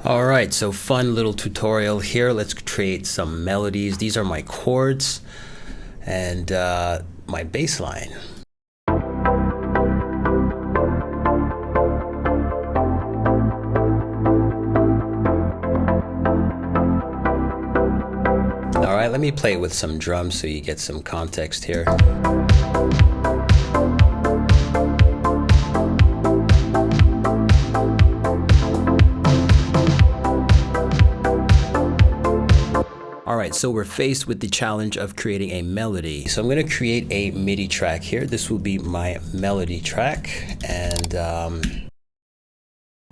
All right, so fun little tutorial here. Let's create some melodies. These are my chords and my bass line. All right, let me play it with some drums so you get some context here. All right, so we're faced with the challenge of creating a melody. So I'm going to create a MIDI track here. This will be my melody track. And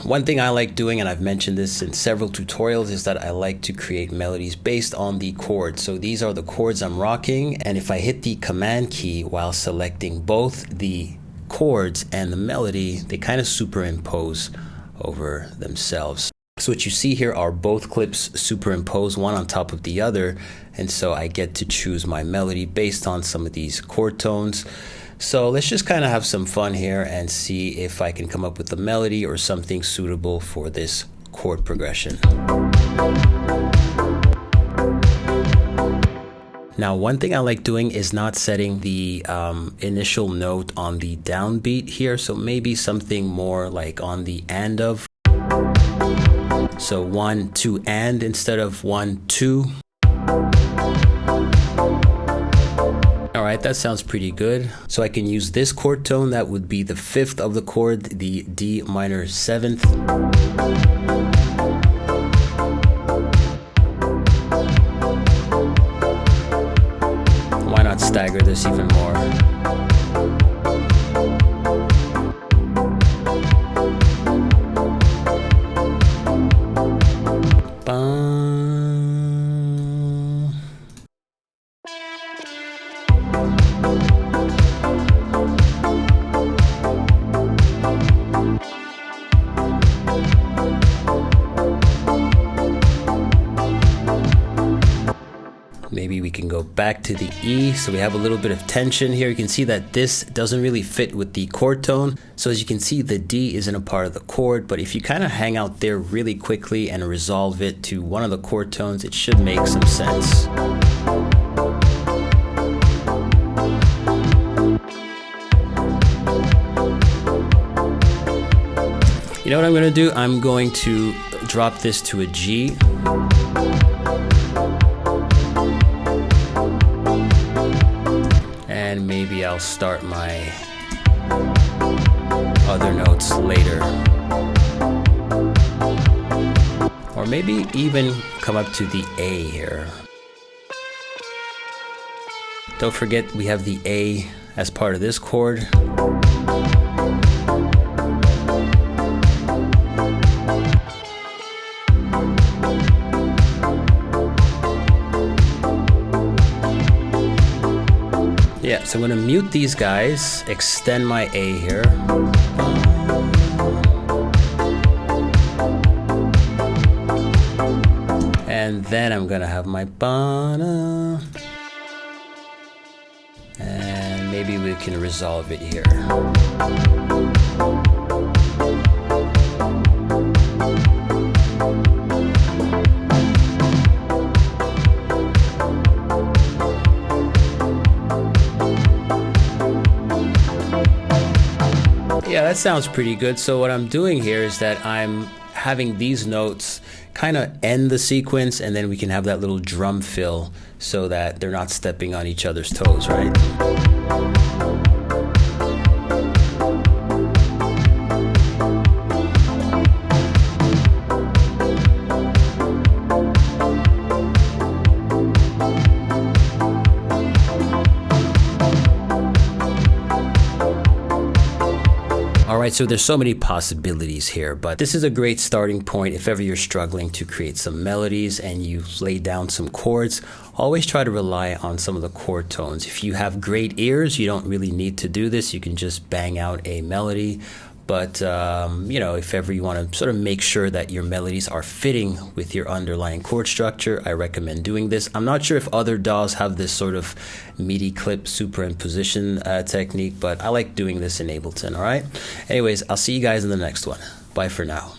one thing I like doing, and I've mentioned this in several tutorials, is that I like to create melodies based on the chords. So these are the chords I'm rocking. And if I hit the command key while selecting both the chords and the melody, they kind of superimpose over themselves. So what you see here are both clips superimposed one on top of the other, and so I get to choose my melody based on some of these chord tones. So let's just kind of have some fun here and see if I can come up with a melody or something suitable for this chord progression. Now, one thing I like doing is not setting the initial note on the downbeat here, so maybe something more like on the and of. So 1, 2, and instead of 1, 2. All right, that sounds pretty good. So I can use this chord tone. That would be the 5th of the chord, the D minor 7th. Why not stagger this even more? Maybe we can go back to the E, so we have a little bit of tension here. You can see that this doesn't really fit with the chord tone. So as you can see, the D isn't a part of the chord, but if you kind of hang out there really quickly and resolve it to one of the chord tones, it should make some sense. You know what I'm going to do? I'm going to drop this to a G. And maybe I'll start my other notes later. Or maybe even come up to the A here. Don't forget we have the A as part of this chord. Yeah, so I'm going to mute these guys, extend my A here. And then I'm going to have my ba-na. And maybe we can resolve it here. Yeah, that sounds pretty good. So what I'm doing here is that I'm having these notes kind of end the sequence, and then we can have that little drum fill so that they're not stepping on each other's toes, right? Alright, so there's so many possibilities here, but this is a great starting point if ever you're struggling to create some melodies and you've laid down some chords. Always try to rely on some of the chord tones. If you have great ears, you don't really need to do this. You can just bang out a melody. But, you know, if ever you want to sort of make sure that your melodies are fitting with your underlying chord structure, I recommend doing this. I'm not sure if other DAWs have this sort of MIDI clip superimposition technique, but I like doing this in Ableton, all right? Anyways, I'll see you guys in the next one. Bye for now.